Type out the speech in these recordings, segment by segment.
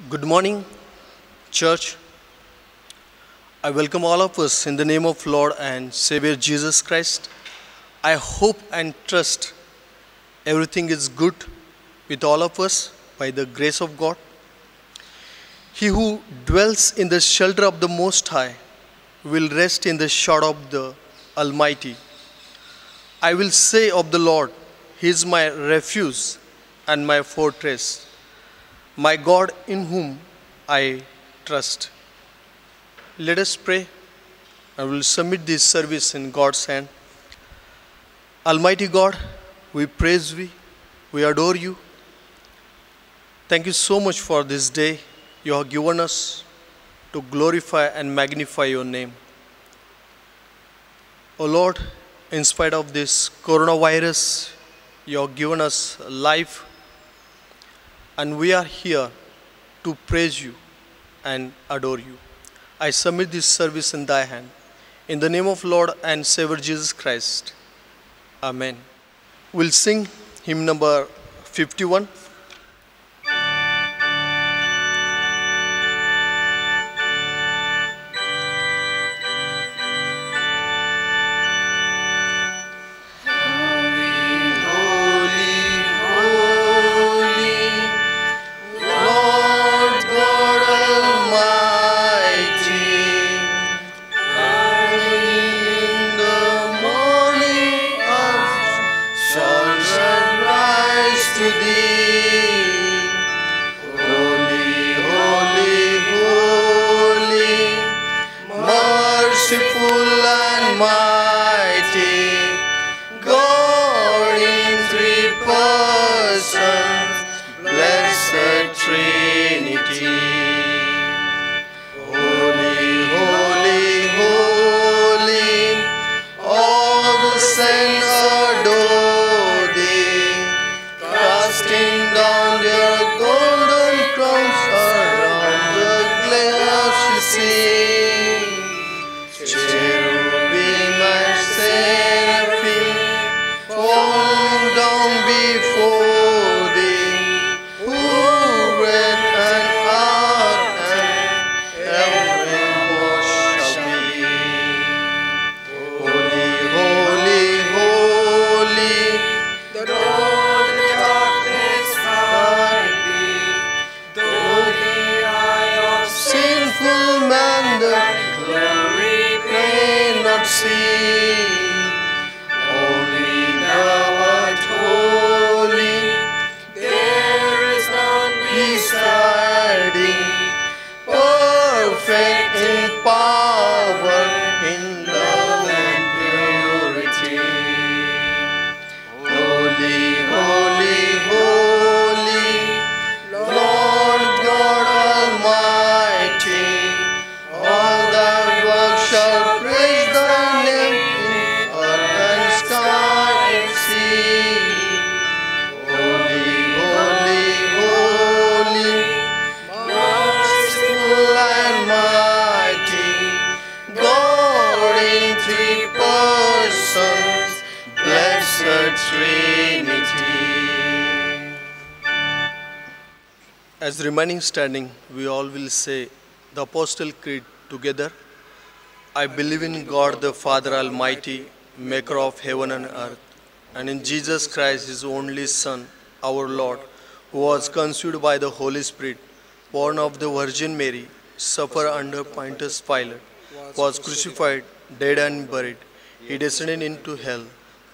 Good morning, church. I welcome all of us in the name of Lord and Savior Jesus Christ. I hope and trust everything is good with all of us by the grace of God. He who dwells in the shelter of the Most High will rest in the shadow of the Almighty. I will say of the Lord, He is my refuge and my fortress, my God in whom I trust. Let us pray. I will submit this service in God's hand. Almighty God, we praise you, we adore you. Thank you so much for this day you have given us to glorify and magnify your name. O Lord, in spite of this coronavirus, you have given us life, and we are here to praise you and adore you. I submit this service in thy hand. In the name of Lord and Savior Jesus Christ. Amen. We'll sing hymn number 51. As remaining standing, we all will say the Apostle Creed together. I believe in God the Father Almighty, maker of heaven and earth, and in Jesus Christ, his only Son, our Lord, who was conceived by the Holy Spirit, born of the Virgin Mary, suffered under Pontius Pilate, was crucified, dead and buried. He descended into hell.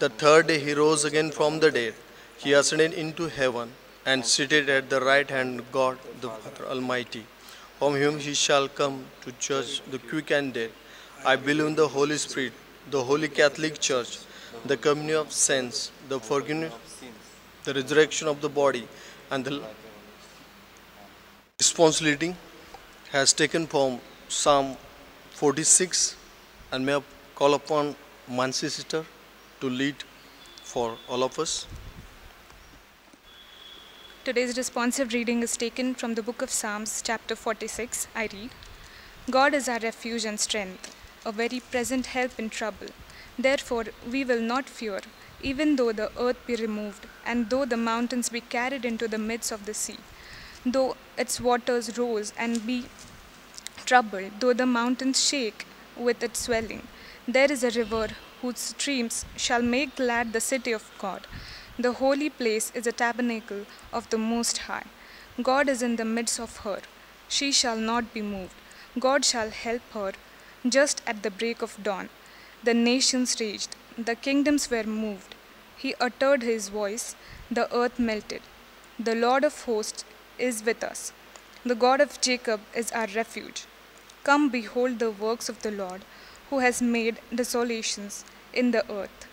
The third day he rose again from the dead. He ascended into heaven and seated at the right hand of God the Father Almighty, from whom he shall come to judge the quick and dead. I believe in the Holy Spirit, the Holy Catholic Church, the communion of saints, the forgiveness, the resurrection of the body, and the responsibility has taken from Psalm 46, and may I call upon Mansi sister to lead for all of us. Today's responsive reading is taken from the book of Psalms, chapter 46. I read, God is our refuge and strength, a very present help in trouble. Therefore, we will not fear, even though the earth be removed, and though the mountains be carried into the midst of the sea. though its waters rose and be troubled, though the mountains shake with its swelling. There is a river whose streams shall make glad the city of God. The holy place is a tabernacle of the Most High. God is in the midst of her. She shall not be moved. God shall help her just at the break of dawn. The nations raged, the kingdoms were moved. He uttered his voice, the earth melted. The Lord of hosts is with us. The God of Jacob is our refuge. Come behold the works of the Lord, who has made desolations in the earth.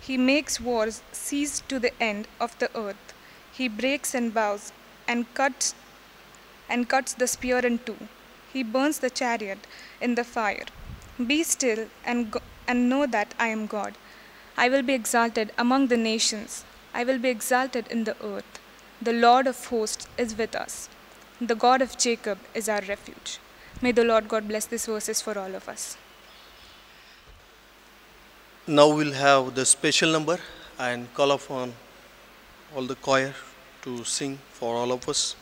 He makes wars cease to the end of the earth. He breaks and bows and cuts the spear in two. He burns the chariot in the fire. Be still and know that I am God. I will be exalted among the nations. I will be exalted in the earth. The Lord of hosts is with us. The God of Jacob is our refuge. May the Lord God bless these verses for all of us. Now we'll have the special number and call upon all the choir to sing for all of us.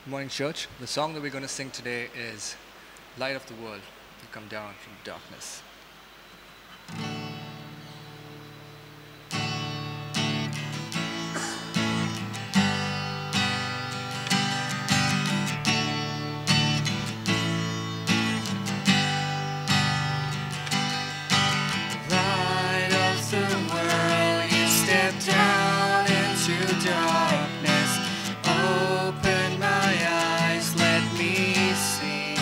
Good morning, church. The song that we're going to sing today is Light of the World, You Come Down from Darkness. Light of the world, you step down into darkness. Open my eyes, let me see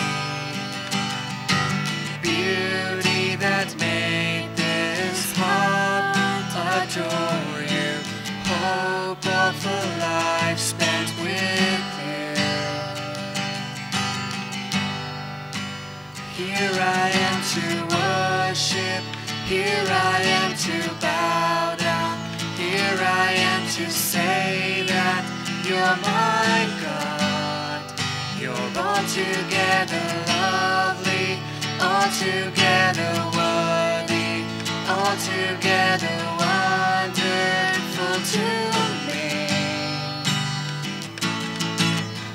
beauty that made this heart adore you. Hope of a life spent with you. Here I am to worship. Here I am to bow down. Here I am to say that you're my God. You're altogether lovely, altogether worthy, altogether wonderful to me.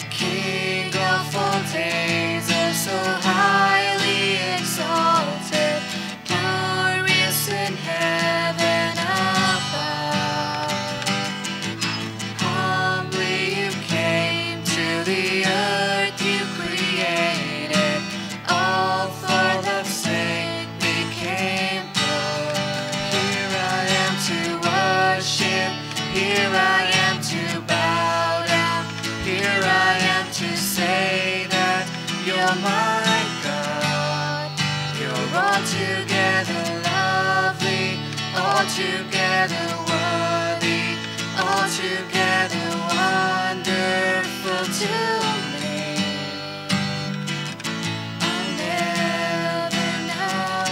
King of all days, oh so highly exalted, glorious in heaven above. Humbly you came to the earth you created, all for love's sake became poor. Here I am to worship, here I am to bow down, here I am to say that you're my God. You're altogether lovely, altogether worthy, altogether wonderful to me. I'll never know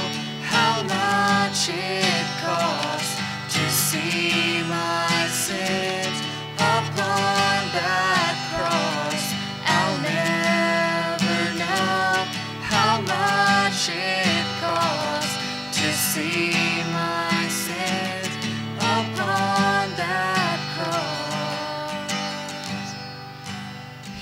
how much it costs to see my sins upon that cross. I'll never know how much it costs to see my sins upon that cross.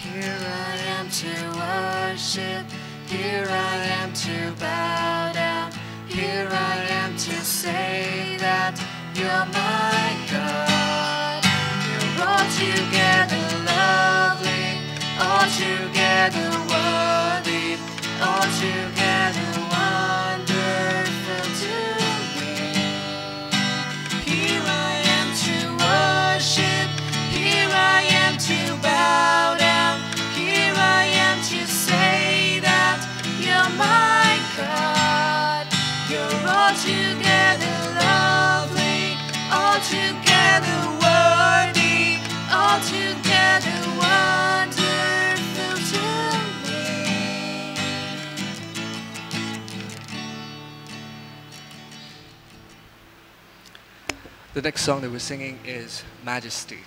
Here I am to worship, here I am to bow down, here I am to say that you're my God. You're altogether lovely, altogether worthy, altogether wonderful to me. Here I am to worship, here I am to bow down, here I am to say that you're my God. You're altogether lovely, altogether worthy, altogether wonderful to me. The next song that we're singing is Majesty.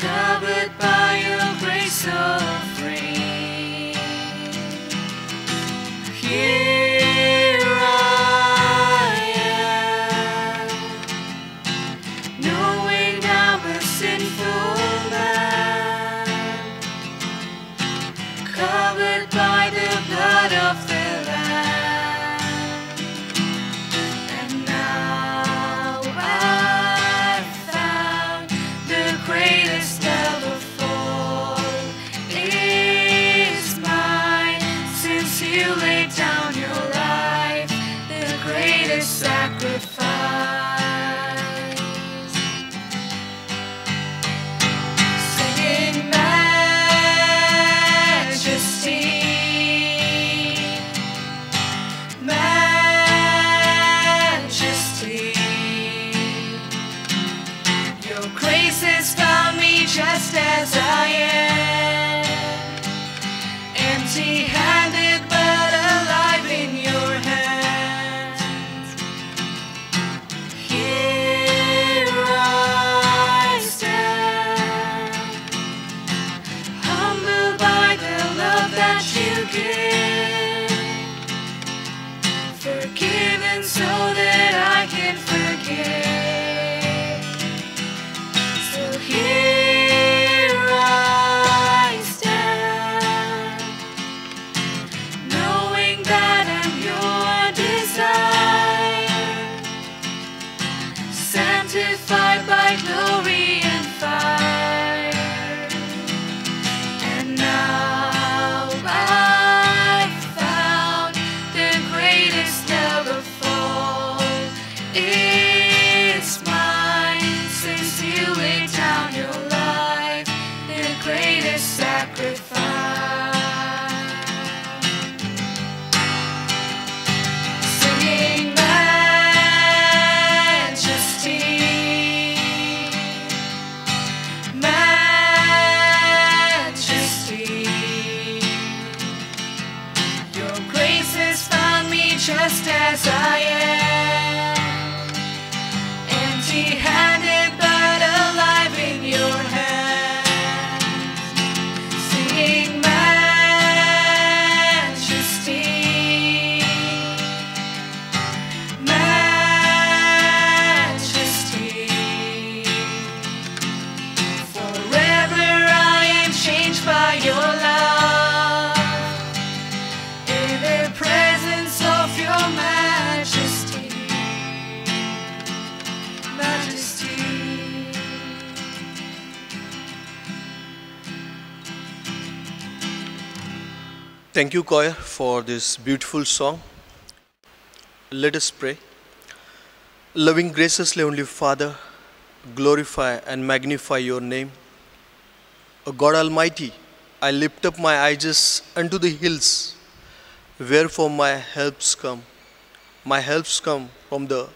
covered by your grace so free. Here I am, knowing I'm a sinful man, covered by the blood of the Lamb. And now I've found the greatest love of all is mine, since you laid down your life, the greatest sacrifice. Singing majesty, majesty. Your grace has found me just as I am, empty-handed but alive in your hands. Here I stand, humbled by the love that you give, forgiven so that I can forgive. So here I stand, knowing that I'm your desire, sanctified by glory and fire. And now I've found the greatest love of all is mine, since you laid down your life, the greatest sacrifice. Singing majesty, majesty. Your grace has found me just as I am, empty-handed but alive in your hands. Singing majesty, majesty. Forever I am changed by your love, in the presence of your majesty, majesty. Thank you, choir, for this beautiful song. Let us pray. Loving, graciously Heavenly Father, glorify and magnify your name. O God Almighty, I lift up my eyes unto the hills, wherefore my helps come. My helps come from the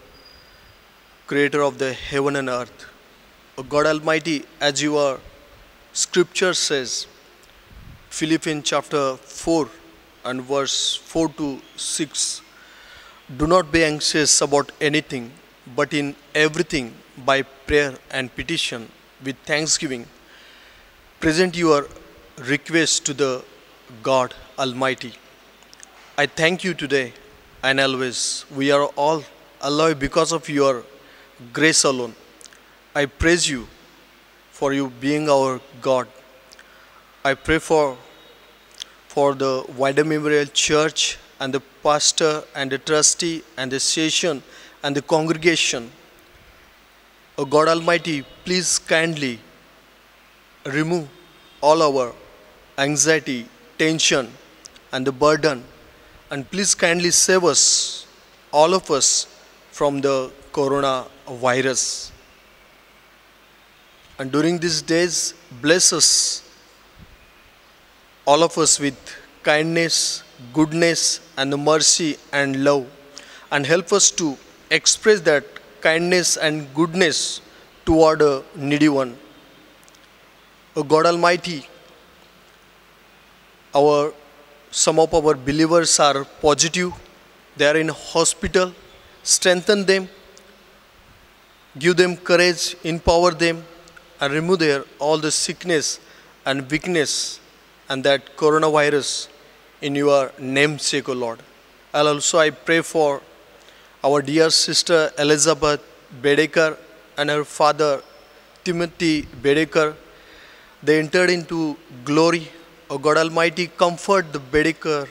Creator of the heaven and earth. O God Almighty, as your scripture says, Philippians chapter 4 and verse 4 to 6, do not be anxious about anything, but in everything by prayer and petition with thanksgiving, present your request to the God Almighty. I thank you today and always. We are all alive because of your grace alone. I praise you for you being our God. I pray for the wider Memorial Church and the pastor and the trustee and the session and the congregation. O God Almighty, please kindly remove all our anxiety, tension and the burden, and please kindly save us, all of us, from the coronavirus. And during these days, bless us, all of us, with kindness, goodness and the mercy and love, and help us to express that kindness and goodness toward a needy one. O God Almighty, some of our believers are positive, they are in hospital. Strengthen them, give them courage, empower them, and remove their all the sickness and weakness and that coronavirus in your namesake, O Lord. And also I pray for our dear sister Elizabeth Bedekar and her father Timothy Bedekar. They entered into glory. O God Almighty, comfort the Bedekar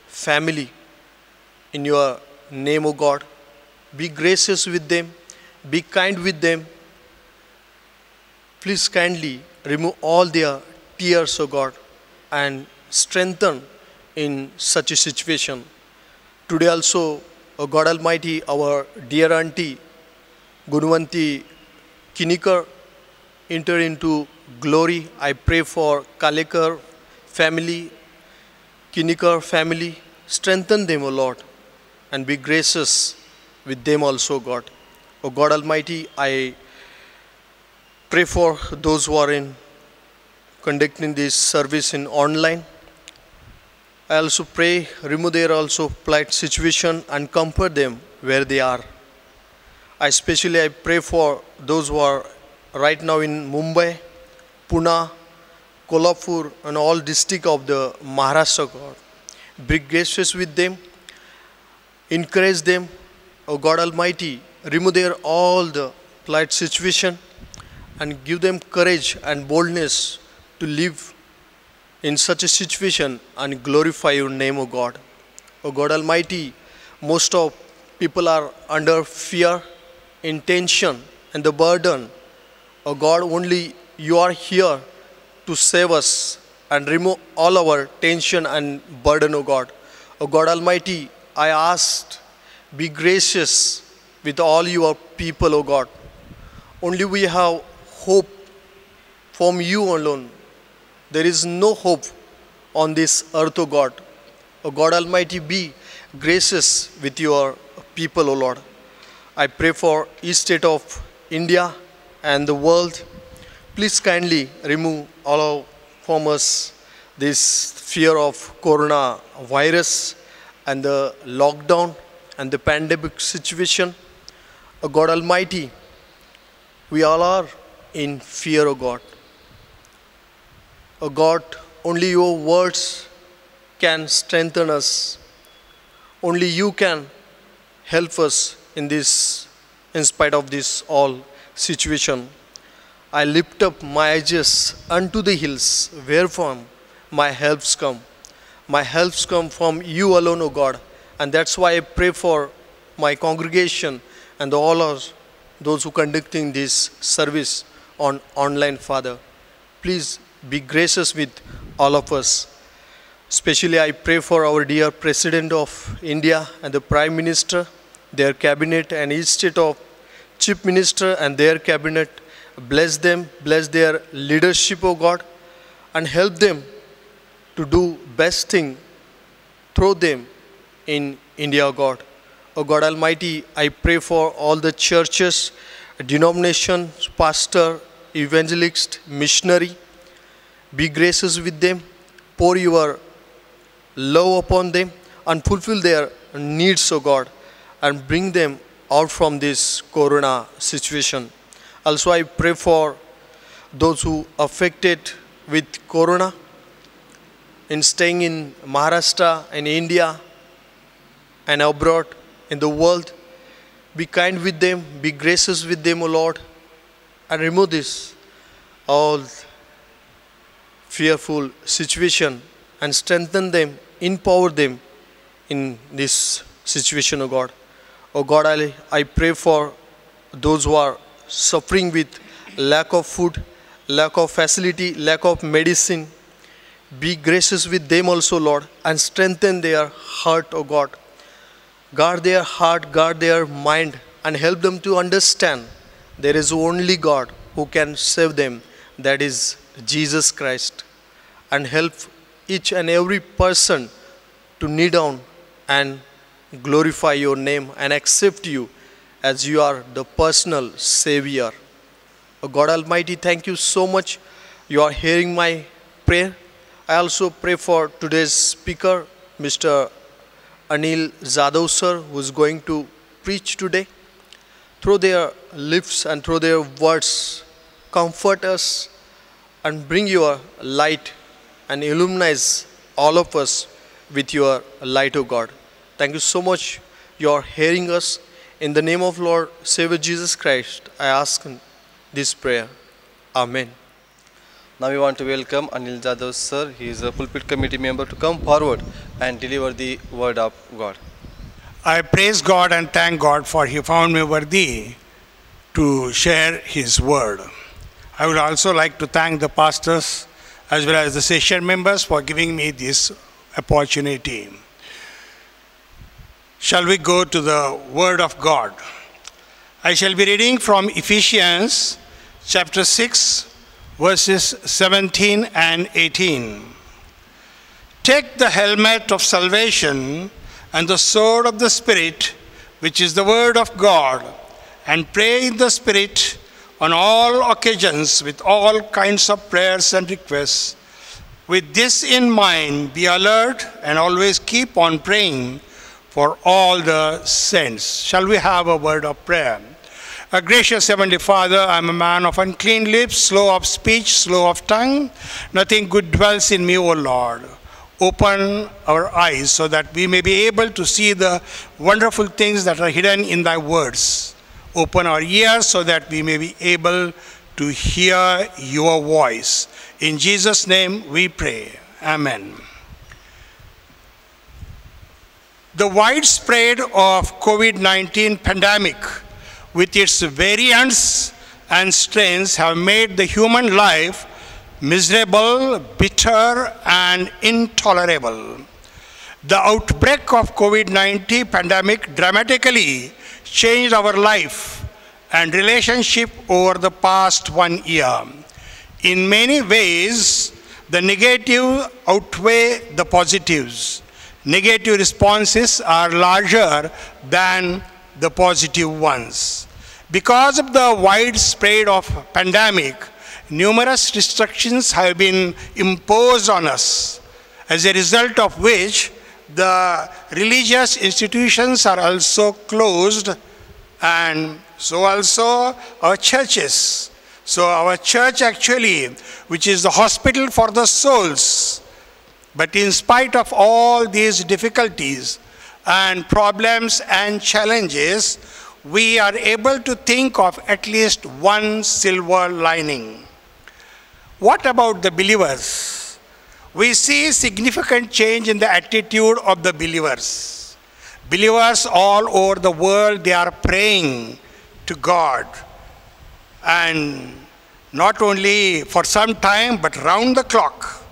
family in your name, O God. Be gracious with them. Be kind with them. Please kindly remove all their tears, O God, and strengthen in such a situation. Today also, O God Almighty, our dear auntie Gunwanti Kinikar enter into glory. I pray for Kalekar family, Kinikar family. Strengthen them, O Lord, and be gracious with them also, God. O God Almighty, I pray for those who are in conducting this service in online. I also pray, remove their also plight situation and comfort them where they are. I pray for those who are right now in Mumbai, Pune, Kolhapur and all districts of the Maharashtra, God. Be gracious with them, encourage them, O God Almighty, remove their all the plight situation and give them courage and boldness to live in such a situation and glorify your name, O God. O God Almighty, most of people are under fear, intention and the burden. O God, only you are here to save us and remove all our tension and burden, O God. O God Almighty, I asked, be gracious with all your people, O God. Only we have hope from you alone. There is no hope on this earth, O God. O God Almighty, be gracious with your people, O Lord. I pray for each state of India and the world. Please kindly remove all from us this fear of coronavirus and the lockdown and the pandemic situation. O God Almighty, we all are in fear, O God. O God, only your words can strengthen us. Only you can help us in this, in spite of this all situation. I lift up my eyes unto the hills, wherefrom my helps come. My helps come from you alone, O God. And that's why I pray for my congregation and all of those who conducting this service on online, Father. Please be gracious with all of us. Especially I pray for our dear President of India and the Prime Minister, their cabinet and each state of Chief Minister and their cabinet. Bless them, bless their leadership, O God, and help them to do best thing through them in India, O God. O God Almighty, I pray for all the churches, denominations, pastor, evangelist, missionary. Be gracious with them, pour your love upon them and fulfill their needs, O God, and bring them out from this corona situation. Also, I pray for those who affected with corona in staying in Maharashtra, in India, and abroad in the world. Be kind with them, be gracious with them, O Lord, and remove this all fearful situation and strengthen them, empower them in this situation, O God. O God, I pray for those who are suffering with lack of food, lack of facility, lack of medicine. Be gracious with them also, Lord, and strengthen their heart, O God. Guard their heart, guard their mind, and help them to understand there is only God who can save them, that is Jesus Christ. And help each and every person to kneel down and glorify your name and accept you as you are the personal Savior. Oh God Almighty, thank you so much. You are hearing my prayer. I also pray for today's speaker, Mr. Anil Zadav sir, who is going to preach today. Through their lips and through their words, comfort us and bring your light and illuminize all of us with your light, O God. Thank you so much. You are hearing us. In the name of Lord Savior Jesus Christ, I ask this prayer. Amen. Now we want to welcome Anil Jadhav sir. He is a pulpit committee member to come forward and deliver the word of God. I praise God and thank God for He found me worthy to share His word. I would also like to thank the pastors as well as the session members for giving me this opportunity. Shall we go to the word of God? I shall be reading from Ephesians chapter 6, verses 17 and 18. Take the helmet of salvation and the sword of the Spirit, which is the word of God, and pray in the Spirit on all occasions with all kinds of prayers and requests. With this in mind, be alert and always keep on praying for all the saints. Shall we have a word of prayer? Our gracious Heavenly Father, I am a man of unclean lips, slow of speech, slow of tongue. Nothing good dwells in me, O Lord. Open our eyes so that we may be able to see the wonderful things that are hidden in thy words. Open our ears so that we may be able to hear your voice. In Jesus' name we pray. Amen. The widespread of COVID-19 pandemic with its variants and strains have made the human life miserable, bitter, and intolerable. The outbreak of COVID-19 pandemic dramatically changed our life and relationship over the past 1 year. In many ways, the negative outweigh the positives. Negative responses are larger than the positive ones. Because of the widespread of pandemic, numerous restrictions have been imposed on us, as a result of which the religious institutions are also closed, and so also our churches. So our church actually, which is the hospital for the souls, but in spite of all these difficulties and problems and challenges, we are able to think of at least one silver lining. What about the believers? We see significant change in the attitude of the believers. Believers all over the world, they are praying to God. And not only for some time, but round the clock.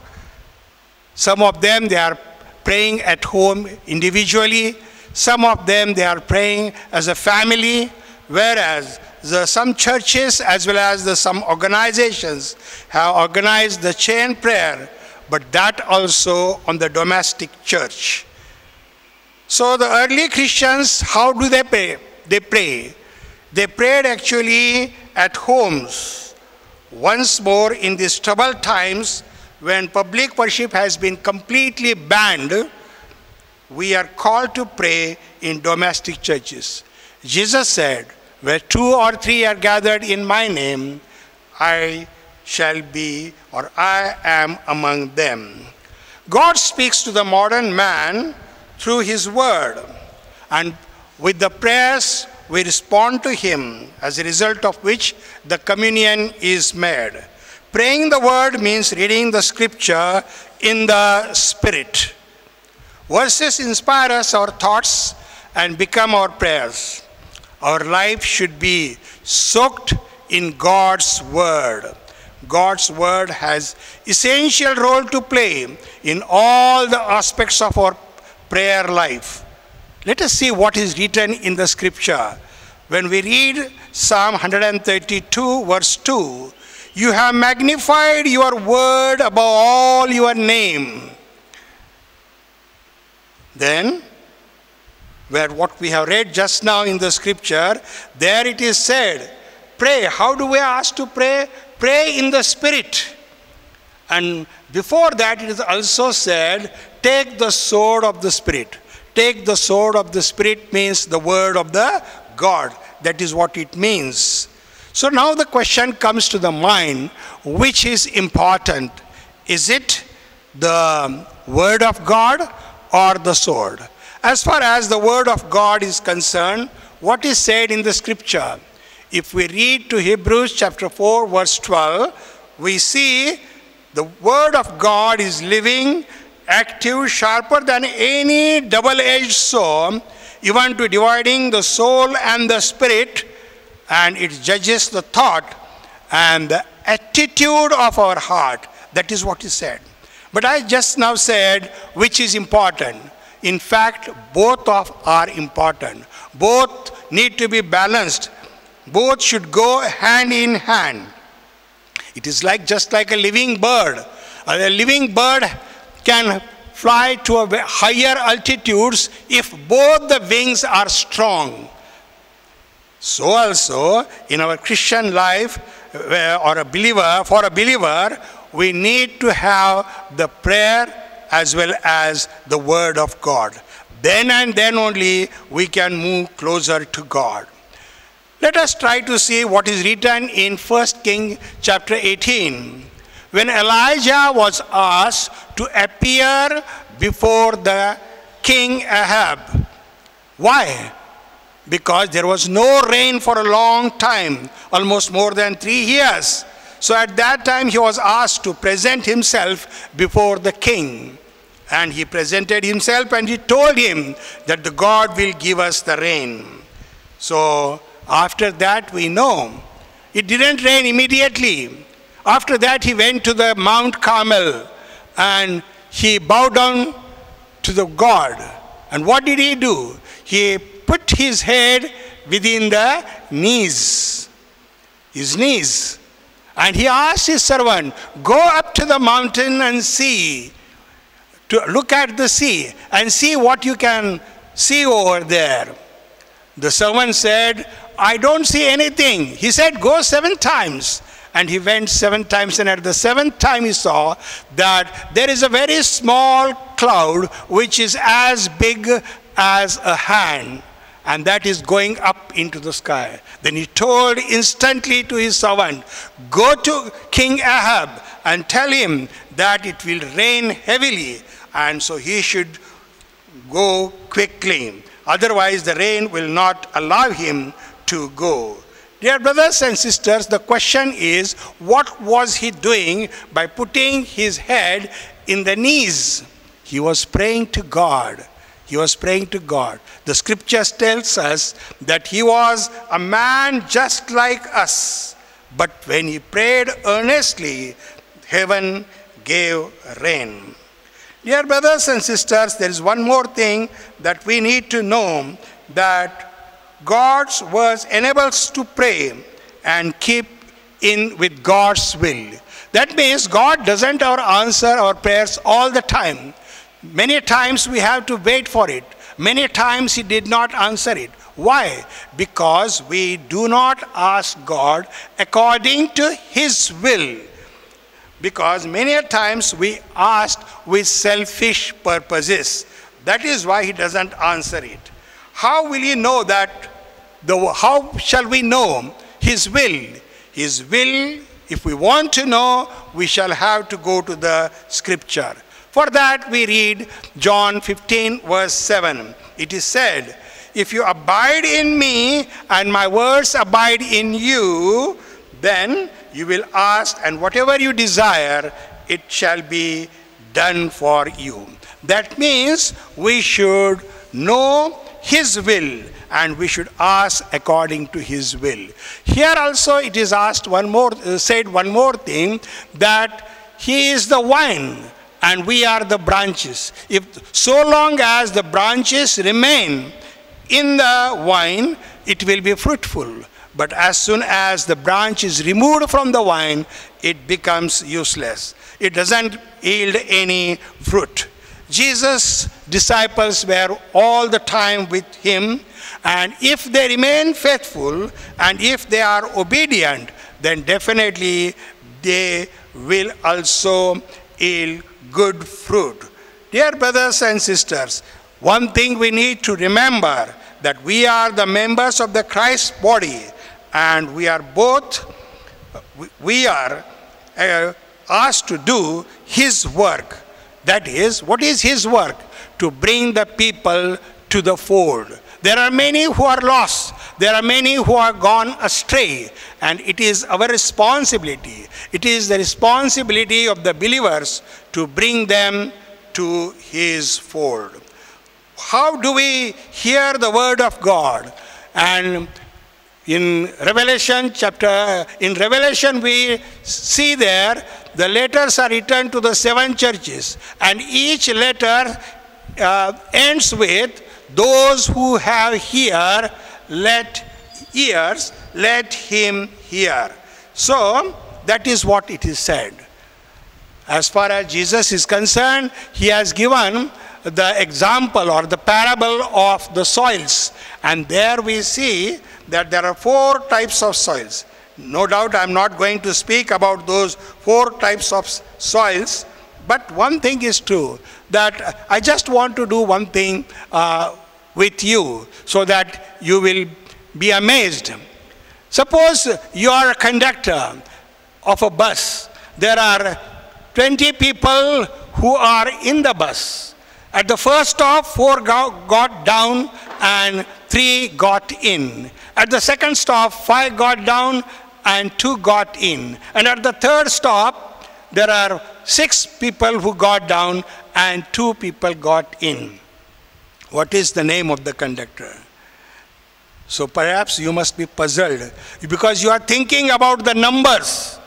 Some of them, they are praying at home individually. Some of them, they are praying as a family, whereas some churches as well as some organizations have organized the chain prayer, but that also on the domestic church. So the early Christians, how do they pray? They pray. They prayed actually at homes. Once more, in these troubled times, when public worship has been completely banned, we are called to pray in domestic churches. Jesus said, where 2 or 3 are gathered in my name, I shall be, or I am among them. God speaks to the modern man through his word, and with the prayers we respond to him, as a result of which the communion is made. Praying the word means reading the scripture in the Spirit. Verses inspire us, our thoughts, and become our prayers. Our life should be soaked in God's word. God's word has essential role to play in all the aspects of our prayer life. Let us see what is written in the scripture. When we read Psalm 132 verse 2, you have magnified your word above all your name. Then, where what we have read just now in the scripture, there it is said, pray. How do we ask to pray? Pray in the Spirit. And before that it is also said, take the sword of the Spirit. Take the sword of the Spirit means the word of the God. That is what it means. So now the question comes to the mind, which is important? Is it the word of God or the sword? As far as the word of God is concerned, what is said in the scripture? If we read to Hebrews chapter 4 verse 12, we see the word of God is living, active, sharper than any double-edged sword, even to dividing the soul and the spirit, and it judges the thought and the attitude of our heart. That is what is said. But I just now said which is important. In fact, both are important. Both need to be balanced. Both should go hand in hand. It is just like a living bird. A living bird can fly to a higher altitudes if both the wings are strong. So also in our Christian life, for a believer, we need to have the prayer as well as the word of God. Then and then only we can move closer to God. Let us try to see what is written in 1 Kings chapter 18. When Elijah was asked to appear before the king Ahab. Why? Because there was no rain for a long time, almost more than 3 years. So at that time he was asked to present himself before the king. And he presented himself and he told him that the God will give us the rain. So after that we know it didn't rain immediately. After that he went to the Mount Carmel and he bowed down to the God. And what did he do? He put his head within the knees, his knees. And he asked his servant, go up to the mountain and see, to look at the sea and see what you can see over there. The servant said, I don't see anything. He said, go 7 times. And he went 7 times, and at the 7th time he saw that there is a very small cloud which is as big as a hand, and that is going up into the sky. Then he told instantly to his servant, go to King Ahab and tell him that it will rain heavily, and so he should go quickly. Otherwise the rain will not allow him to go. Dear brothers and sisters, the question is, what was he doing by putting his head in the knees? He was praying to God. He was praying to God. The scriptures tells us that he was a man just like us. But when he prayed earnestly, heaven gave rain. Dear brothers and sisters, there is one more thing that we need to know, that God's words enables us to pray and keep in with God's will. That means God doesn't answer our prayers all the time. Many times we have to wait for it. Many times he did not answer it. Why? Because we do not ask God according to his will. Because many times we ask with selfish purposes. That is why he doesn't answer it. How will he know that? How shall we know his will? His will, if we want to know, we shall have to go to the scripture. For that we read John 15 verse 7. It is said, if you abide in me and my words abide in you, then you will ask, and whatever you desire, it shall be done for you. That means we should know his will and we should ask according to his will. Here also it is said one more thing, that he is the vine and we are the branches. If so long as the branches remain in the vine, it will be fruitful. But as soon as the branch is removed from the vine, it becomes useless. It doesn't yield any fruit. Jesus' disciples were all the time with him, and if they remain faithful and if they are obedient, then definitely they will also yield good fruit. Dear brothers and sisters, one thing we need to remember, that we are the members of the Christ body, and we are both, we are asked to do his work. That is, what is his work? To bring the people to the fold. There are many who are lost. There are many who are gone astray. And it is our responsibility. It is the responsibility of the believers to bring them to his fold. How do we hear the word of God? And in Revelation we see there the letters are written to the 7 churches, and each letter ends with, those who have ears, let him hear. So that is what it is said. As far as Jesus is concerned, he has given the example or the parable of the soils. And there we see that there are 4 types of soils. No doubt I am not going to speak about those 4 types of soils, but one thing is true, that I just want to do one thing with you so that you will be amazed. Suppose you are a conductor of a bus. There are 20 people who are in the bus. At the first stop, 4 got down and 3 got in. At the second stop, 5 got down and 2 got in. And at the third stop, there are 6 people who got down and 2 people got in. What is the name of the conductor? So perhaps you must be puzzled because you are thinking about the numbers.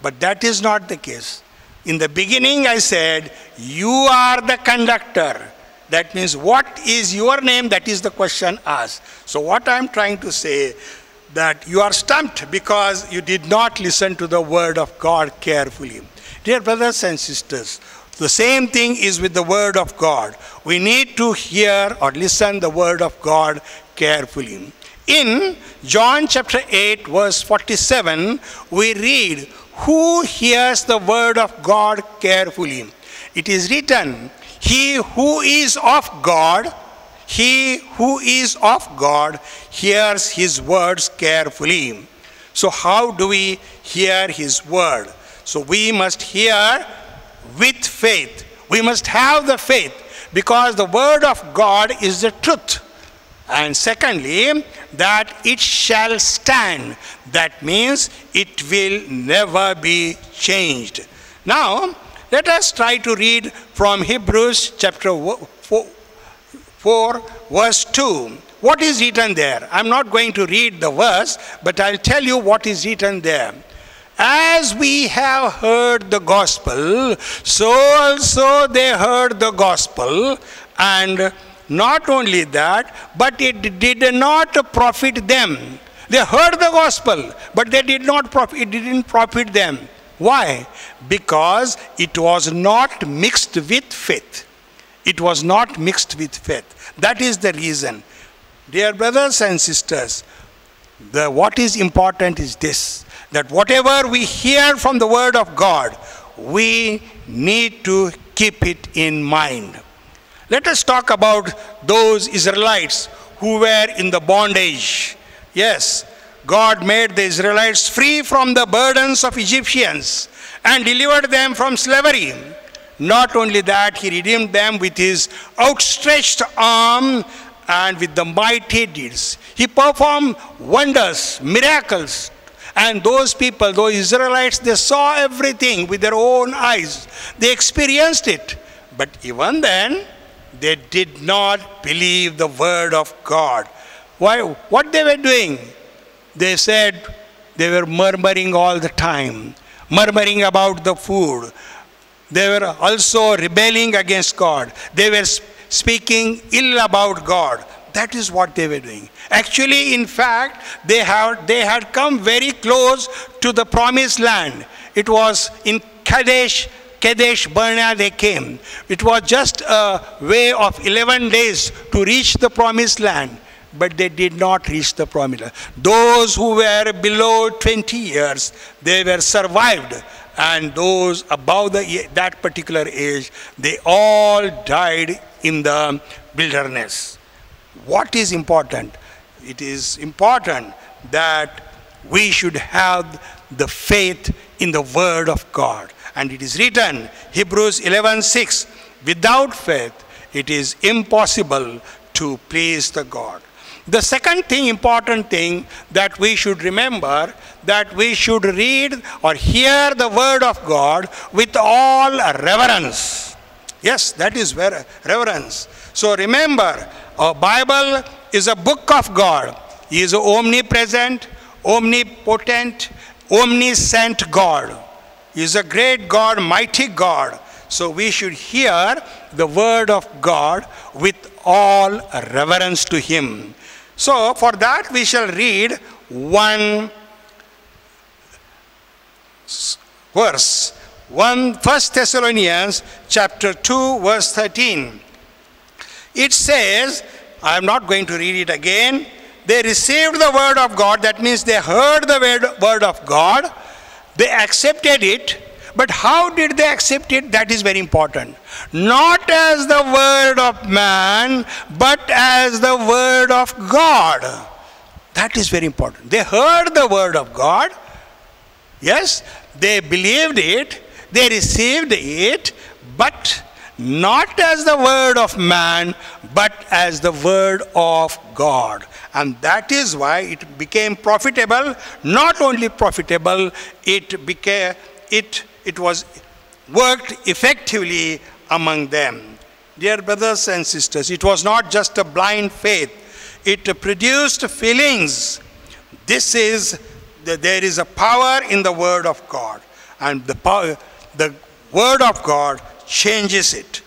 But that is not the case. In the beginning I said, you are the conductor. That means, what is your name? That is the question asked. So what I am trying to say, that you are stumped because you did not listen to the word of God carefully. Dear brothers and sisters, the same thing is with the word of God. We need to hear or listen the word of God carefully. In John chapter 8 verse 47, we read, who hears the word of God carefully? It is written, he who is of God hears his words carefully. So how do we hear his word? So we must hear with faith. We must have the faith because the word of God is the truth. And secondly, that it shall stand. That means it will never be changed. Now, let us try to read from Hebrews chapter 4 verse 2. What is written there? I am not going to read the verse, but I will tell you what is written there. As we have heard the gospel, so also they heard the gospel, and not only that, but it did not profit them. They heard the gospel, but they did not profit, it didn't profit them. Why? Because it was not mixed with faith. It was not mixed with faith. That is the reason. Dear brothers and sisters, what is important is this, that whatever we hear from the word of God, we need to keep it in mind. Let us talk about those Israelites who were in the bondage. Yes, God made the Israelites free from the burdens of Egyptians and delivered them from slavery. Not only that, he redeemed them with his outstretched arm and with the mighty deeds. He performed wonders, miracles. And those people, those Israelites, they saw everything with their own eyes. They experienced it. But even then, they did not believe the word of God. Why? What they were doing? They said they were murmuring all the time, murmuring about the food. They were also rebelling against God. They were speaking ill about God. That is what they were doing. Actually, in fact, they had come very close to the promised land. It was in Kadesh Barnea they came. It was just a way of 11 days to reach the promised land. But they did not reach the promised land. Those who were below 20 years, they were survived. And those above that particular age, they all died in the wilderness. What is important? It is important that we should have the faith in the word of God. And it is written, Hebrews 11:6, without faith it is impossible to please the God. The second thing, important thing that we should remember, that we should read or hear the word of God with all reverence. Yes, that is reverence. So remember, our Bible is a book of God. He is omnipresent, omnipotent, omniscient God. He is a great God, mighty God. So we should hear the word of God with all reverence to him. So for that we shall read one verse. 1 Thessalonians chapter 2 verse 13. It says, I am not going to read it again. They received the word of God. That means they heard the word of God. They accepted it. But how did they accept it? That is very important. Not as the word of man, but as the word of God. That is very important. They heard the word of God. Yes, they believed it. They received it. But not as the word of man, but as the word of God. And that is why it became profitable. Not only profitable, it was worked effectively among them. Dear brothers and sisters, it was not just a blind faith. It produced feelings. There is a power in the word of God. And the word of God changes it.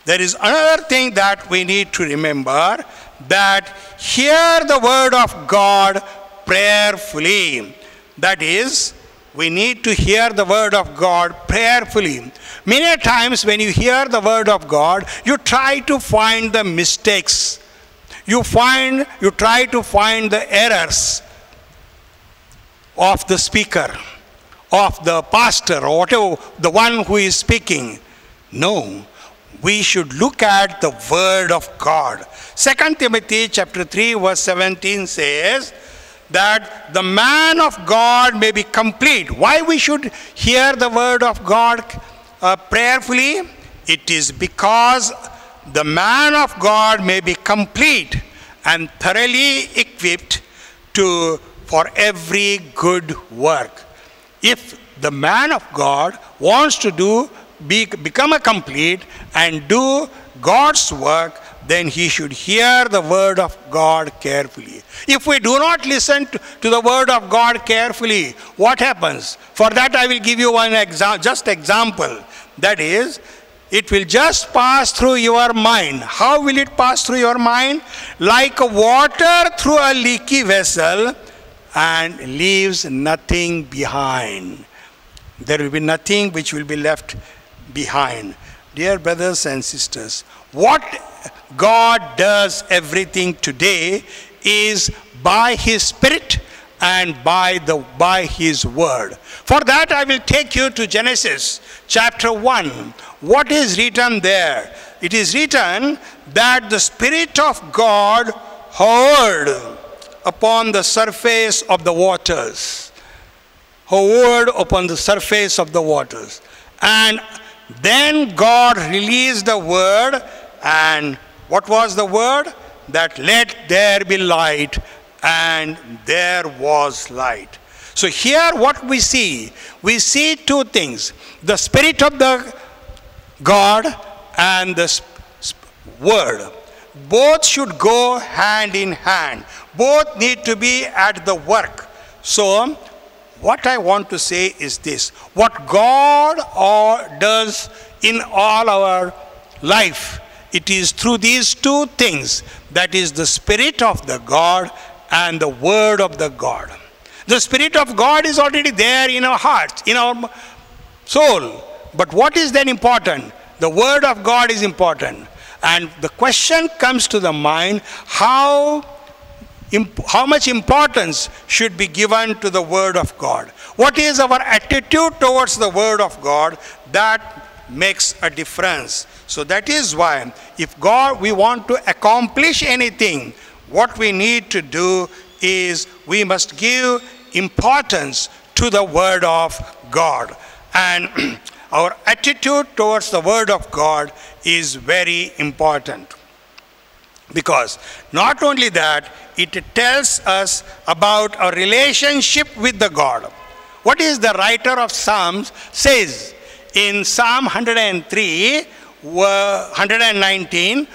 There is another thing that we need to remember, that hear the word of God prayerfully. That is, we need to hear the word of God prayerfully. Many times when you hear the word of God, you try to find the mistakes. You try to find the errors of the speaker, of the pastor, or whatever, the one who is speaking. No, we should look at the word of God. 2 Timothy chapter 3 verse 17 says that the man of God may be complete. Why we should hear the word of God prayerfully? It is because the man of God may be complete and thoroughly equipped for every good work. If the man of God wants to become a complete and do God's work, then he should hear the word of God carefully. If we do not listen to the word of God carefully, what happens? For that I will give you one example. That is, it will just pass through your mind. How will it pass through your mind? Like water through a leaky vessel, and leaves nothing behind. There will be nothing which will be left behind. Dear brothers and sisters, what God does everything today is by his Spirit and by his word. For that I will take you to Genesis chapter 1. What is written there? It is written that the Spirit of God hovered upon the surface of the waters. Hovered upon the surface of the waters. And then God released the word, and what was the word? That let there be light, and there was light. So here what we see two things. The Spirit of the God and the word. Both should go hand in hand. Both need to be at the work. So what I want to say is this. What God does in all our life, it is through these two things. That is the Spirit of the God and the Word of the God. The Spirit of God is already there in our hearts, in our soul. But what is then important? The Word of God is important. And the question comes to the mind, how much importance should be given to the Word of God? What is our attitude towards the Word of God? That makes a difference. So that is why, if we want to accomplish anything, what we need to do is we must give importance to the Word of God. And our attitude towards the Word of God is very important. Because not only that, it tells us about our relationship with the God. What is the writer of Psalms says in Psalm 103, 119,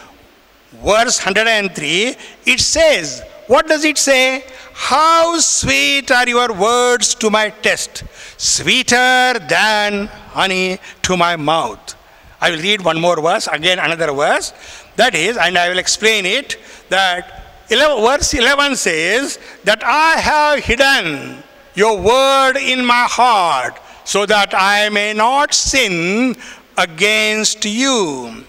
verse 103, it says, what does it say? How sweet are your words to my taste, sweeter than honey to my mouth. I will read one more verse, again another verse. That is, and I will explain it, that verse 11 says that I have hidden your word in my heart so that I may not sin against you.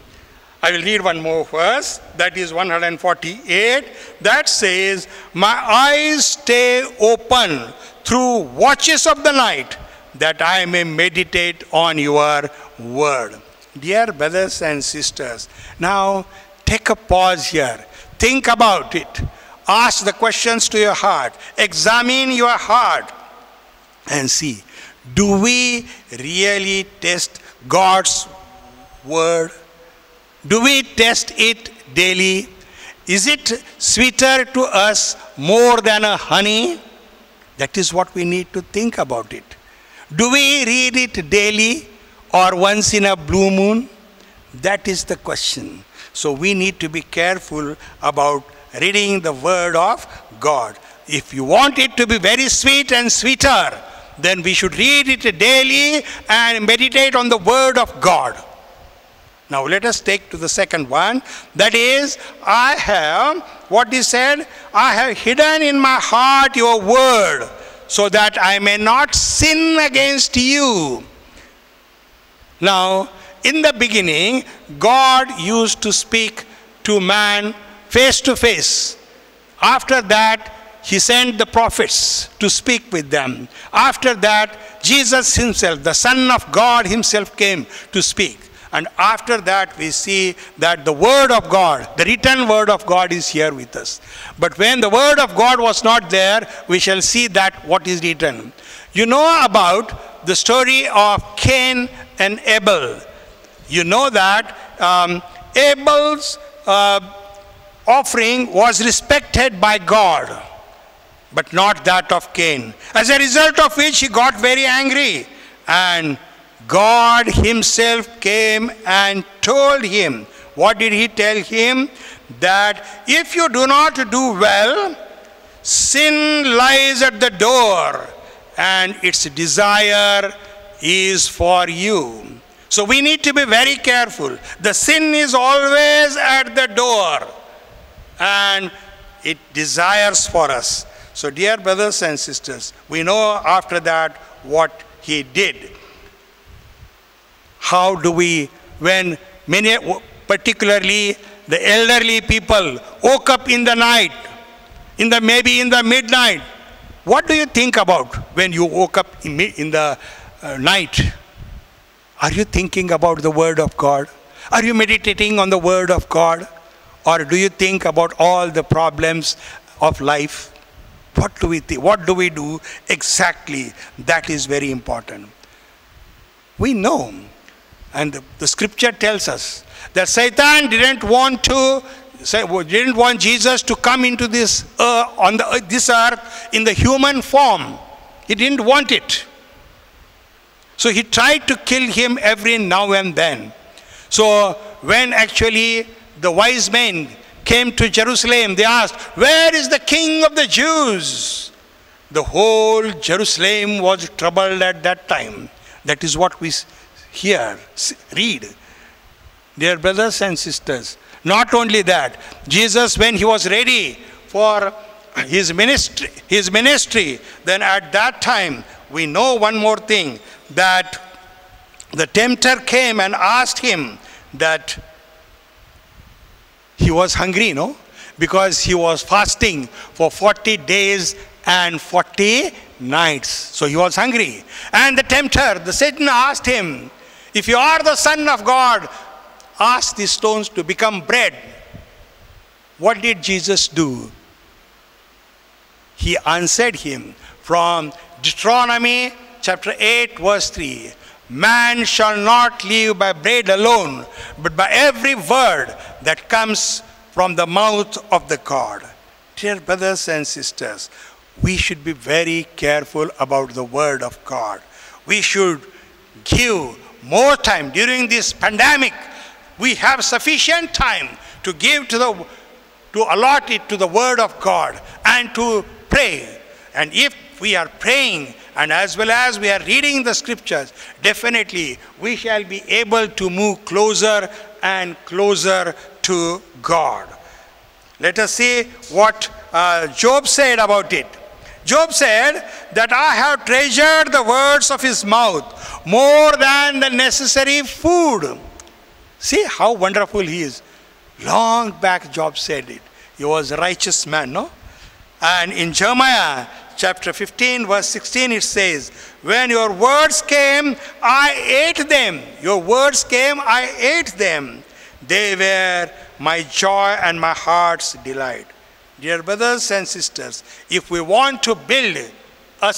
I will read one more verse, that is 148, that says, my eyes stay open through watches of the night, that I may meditate on your word. Dear brothers and sisters, now take a pause here. Think about it. Ask the questions to your heart. Examine your heart and see, do we really test God's word? Do we test it daily? Is it sweeter to us more than a honey? That is what we need to think about it. Do we read it daily or once in a blue moon? That is the question. So we need to be careful about reading the word of God. If you want it to be very sweet and sweeter, then we should read it daily and meditate on the word of God. Now let us take to the second one. That is, I have, what he said, I have hidden in my heart your word so that I may not sin against you. Now, in the beginning, God used to speak to man face to face. After that, he sent the prophets to speak with them. After that, Jesus himself, the Son of God himself, came to speak. And after that, we see that the word of God, the written word of God, is here with us. But when the word of God was not there, we shall see that what is written. You know about the story of Cain and Abel. You know that Abel's offering was respected by God, but not that of Cain. As a result of which he got very angry, and God himself came and told him. What did he tell him? That if you do not do well, sin lies at the door and its desire is for you. So we need to be very careful. The sin is always at the door and it desires for us. So dear brothers and sisters, we know after that what he did. How do we, when many, particularly the elderly people, woke up in the night, maybe in the midnight, what do you think about when you woke up in the night? Are you thinking about the word of God? Are you meditating on the word of God? Or do you think about all the problems of life? What do we think? What do we do exactly? That is very important. We know. And the scripture tells us that Satan didn't want Jesus to come into this this earth in the human form. He didn't want it. So he tried to kill him every now and then. So when actually the wise men came to Jerusalem, they asked, where is the King of the Jews? The whole Jerusalem was troubled at that time. That is what we read. Dear brothers and sisters, not only that, Jesus, when he was ready for his ministry, then at that time, we know one more thing, that the tempter came and asked him that he was hungry, no? Because he was fasting for 40 days and 40 nights. So he was hungry. And the tempter, the Satan, asked him, if you are the Son of God, ask these stones to become bread. What did Jesus do? He answered him from Deuteronomy chapter 8 verse 3. Man shall not live by bread alone, but by every word that comes from the mouth of the God. Dear brothers and sisters, we should be very careful about the word of God. We should give more time during this pandemic. We have sufficient time to give to allot it to the word of God and to pray. And if we are praying and as well as we are reading the scriptures, definitely we shall be able to move closer and closer to God. Let us see what Job said about it. Job said that I have treasured the words of his mouth more than the necessary food. See how wonderful he is. Long back Job said it. He was a righteous man, no? And in Jeremiah chapter 15 verse 16 it says, when your words came, I ate them. Your words came, I ate them. They were my joy and my heart's delight. Dear brothers and sisters, if we want to build a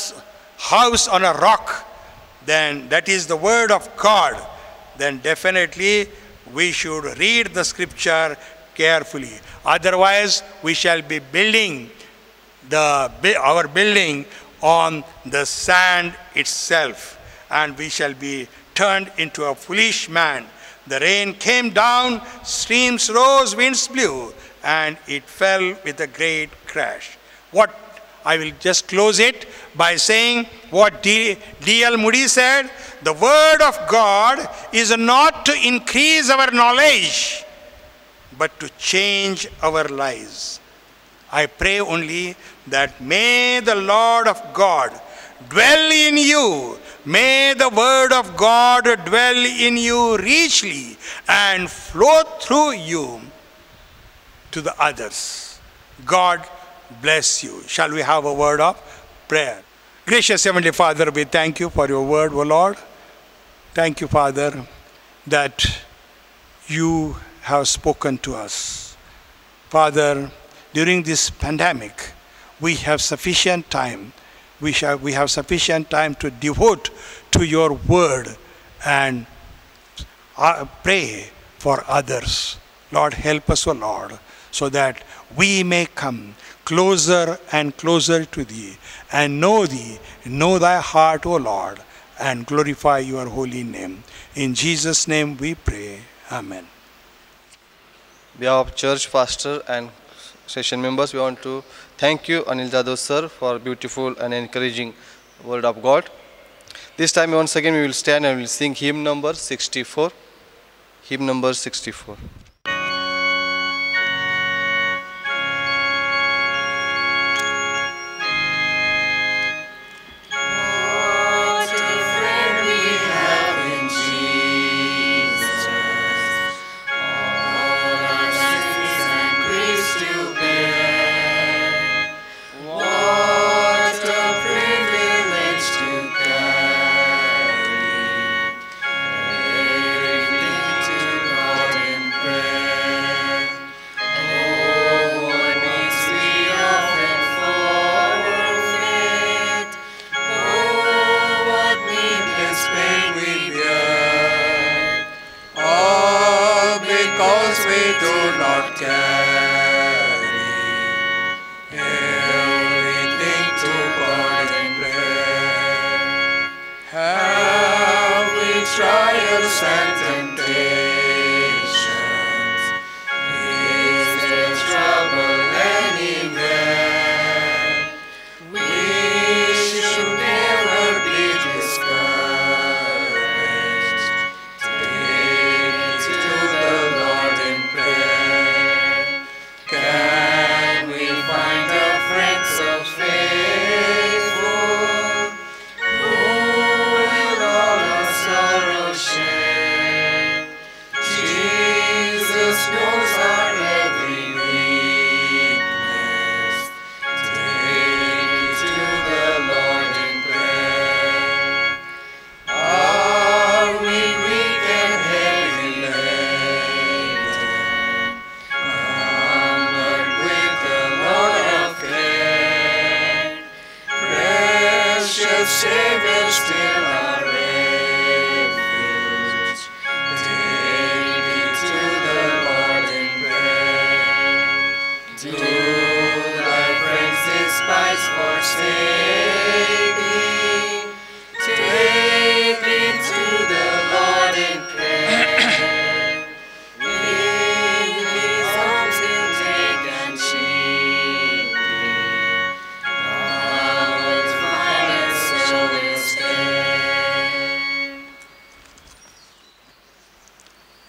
house on a rock, then that is the word of God, then definitely we should read the scripture carefully. Otherwise, we shall be building our building on the sand itself, and we shall be turned into a foolish man. The rain came down, streams rose, winds blew, and it fell with a great crash. I will just close it by saying what D.L. Moody said, the word of God is not to increase our knowledge, but to change our lives. I pray only that may the Lord of God dwell in you. May the word of God dwell in you richly and flow through you to the others. God bless you. Shall we have a word of prayer? Gracious Heavenly Father, we thank you for your word, O Lord. Thank you, Father, that you have spoken to us. Father, during this pandemic, we have sufficient time. We have sufficient time to devote to your word and pray for others. Lord, help us, O Lord, so that we may come closer and closer to thee and know thee, know thy heart, O Lord, and glorify your holy name. In Jesus' name we pray. Amen. On behalf of church pastor and session members, we want to thank you, Anil Jadhav sir, for beautiful and encouraging word of God. This time once again we will stand and we will sing hymn number 64. Hymn number 64.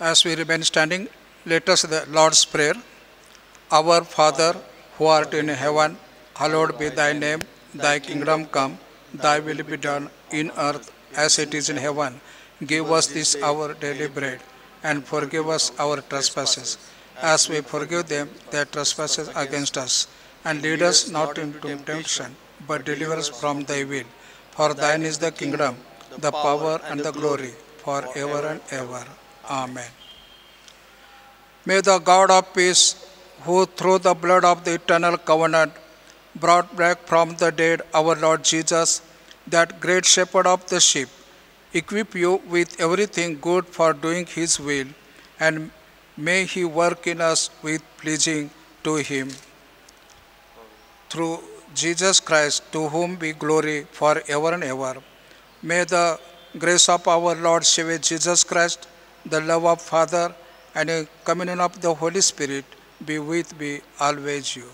As we remain standing, let us the Lord's Prayer. Our Father, who art in heaven, hallowed be thy name. Thy kingdom come, thy will be done in earth as it is in heaven. Give us this our daily bread, and forgive us our trespasses, as we forgive them that trespass against us. And lead us not into temptation, but deliver us from thy will. For thine is the kingdom, the power, and the glory, forever and ever. Amen. May the God of peace, who through the blood of the eternal covenant brought back from the dead our Lord Jesus, that great shepherd of the sheep, equip you with everything good for doing his will, and may he work in us with pleasing to him. Through Jesus Christ, to whom be glory forever and ever. May the grace of our Lord Savior Jesus Christ, the love of Father, and the communion of the Holy Spirit be with me always you.